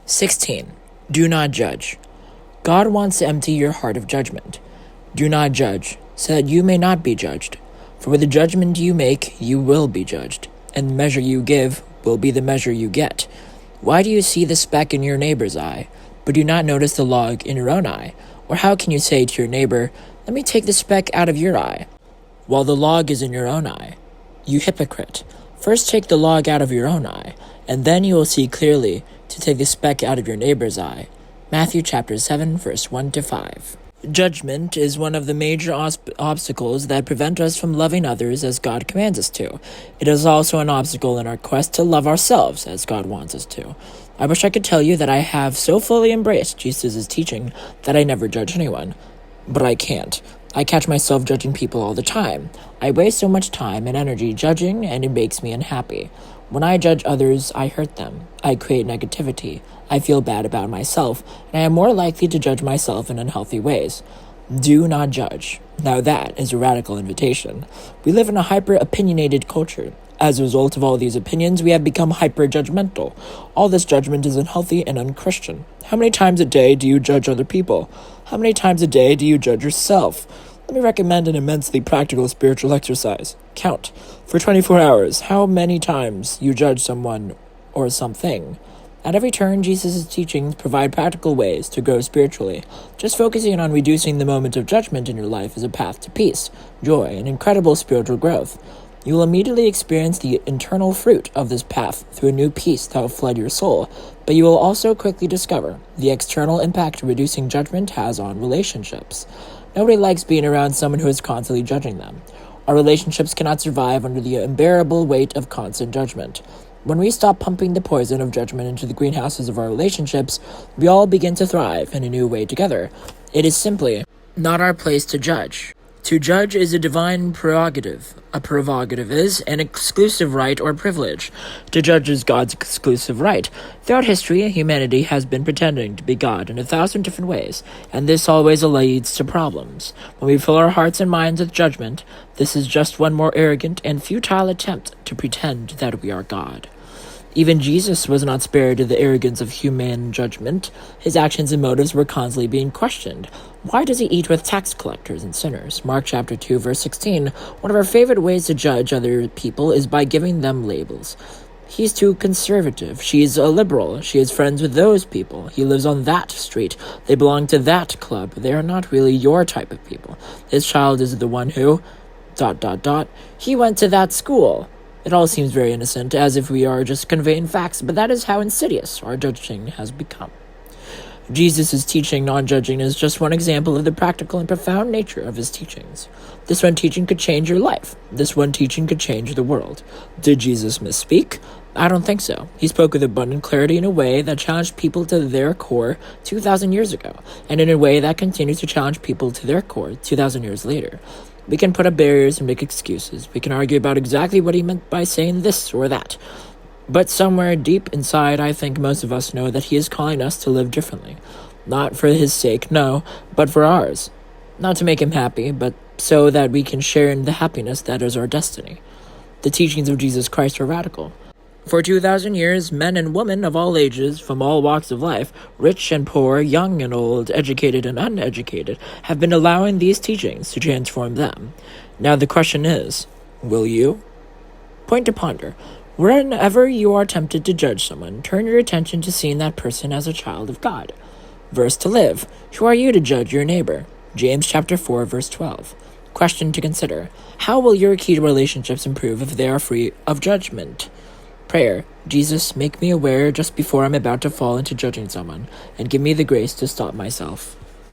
16. Do not judge. God wants to empty your heart of judgment. Do not judge, so that you may not be judged. For with the judgment you make, you will be judged, and the measure you give will be the measure you get. Why do you see the speck in your neighbor's eye, but do not notice the log in your own eye? Or how can you say to your neighbor, let me take the speck out of your eye, while the log is in your own eye? You hypocrite! First take the log out of your own eye, and then you will see clearly to take the speck out of your neighbor's eye. Matthew chapter 7, verse 1-5. Judgment is one of the major obstacles that prevent us from loving others as God commands us to. It is also an obstacle in our quest to love ourselves as God wants us to. I wish I could tell you that I have so fully embraced Jesus' teaching that I never judge anyone, but I can't. I catch myself judging people all the time. I waste so much time and energy judging, and it makes me unhappy. When I judge others, I hurt them. I create negativity. I feel bad about myself, and I am more likely to judge myself in unhealthy ways. Do not judge. Now that is a radical invitation. We live in a hyper-opinionated culture. As a result of all these opinions, we have become hyper-judgmental. All this judgment is unhealthy and unchristian. How many times a day do you judge other people? How many times a day do you judge yourself? Let me recommend an immensely practical spiritual exercise. Count. For 24 hours, how many times you judge someone or something. At every turn, Jesus' teachings provide practical ways to grow spiritually. Just focusing on reducing the moment of judgment in your life is a path to peace, joy, and incredible spiritual growth. You will immediately experience the internal fruit of this path through a new peace that will flood your soul, but you will also quickly discover the external impact reducing judgment has on relationships. Nobody likes being around someone who is constantly judging them. Our relationships cannot survive under the unbearable weight of constant judgment. When we stop pumping the poison of judgment into the greenhouses of our relationships, we all begin to thrive in a new way together. It is simply not our place to judge. To judge is a divine prerogative. A prerogative is an exclusive right or privilege. To judge is God's exclusive right. Throughout history, humanity has been pretending to be God in 1,000 different ways, and this always leads to problems. When we fill our hearts and minds with judgment, this is just one more arrogant and futile attempt to pretend that we are God. Even Jesus was not spared of the arrogance of human judgment. His actions and motives were constantly being questioned. Why does he eat with tax collectors and sinners? Mark chapter 2, verse 16. One of our favorite ways to judge other people is by giving them labels. He's too conservative. She's a liberal. She is friends with those people. He lives on that street. They belong to that club. They are not really your type of people. His child is the one who... He went to that school. It all seems very innocent, as if we are just conveying facts, but that is how insidious our judging has become. Jesus' teaching non-judging is just one example of the practical and profound nature of his teachings. This one teaching could change your life. This one teaching could change the world. Did Jesus misspeak? I don't think so. He spoke with abundant clarity in a way that challenged people to their core 2,000 years ago, and in a way that continues to challenge people to their core 2,000 years later. We can put up barriers and make excuses. We can argue about exactly what he meant by saying this or that. But somewhere deep inside, I think most of us know that he is calling us to live differently. Not for his sake, no, but for ours. Not to make him happy, but so that we can share in the happiness that is our destiny. The teachings of Jesus Christ are radical. For 2,000 years, men and women of all ages, from all walks of life, rich and poor, young and old, educated and uneducated, have been allowing these teachings to transform them. Now the question is, will you? Point to ponder. Whenever you are tempted to judge someone, turn your attention to seeing that person as a child of God. Verse to live. Who are you to judge your neighbor? James chapter 4, verse 12. Question to consider. How will your key relationships improve if they are free of judgment? Prayer. Jesus, make me aware just before I'm about to fall into judging someone, and give me the grace to stop myself.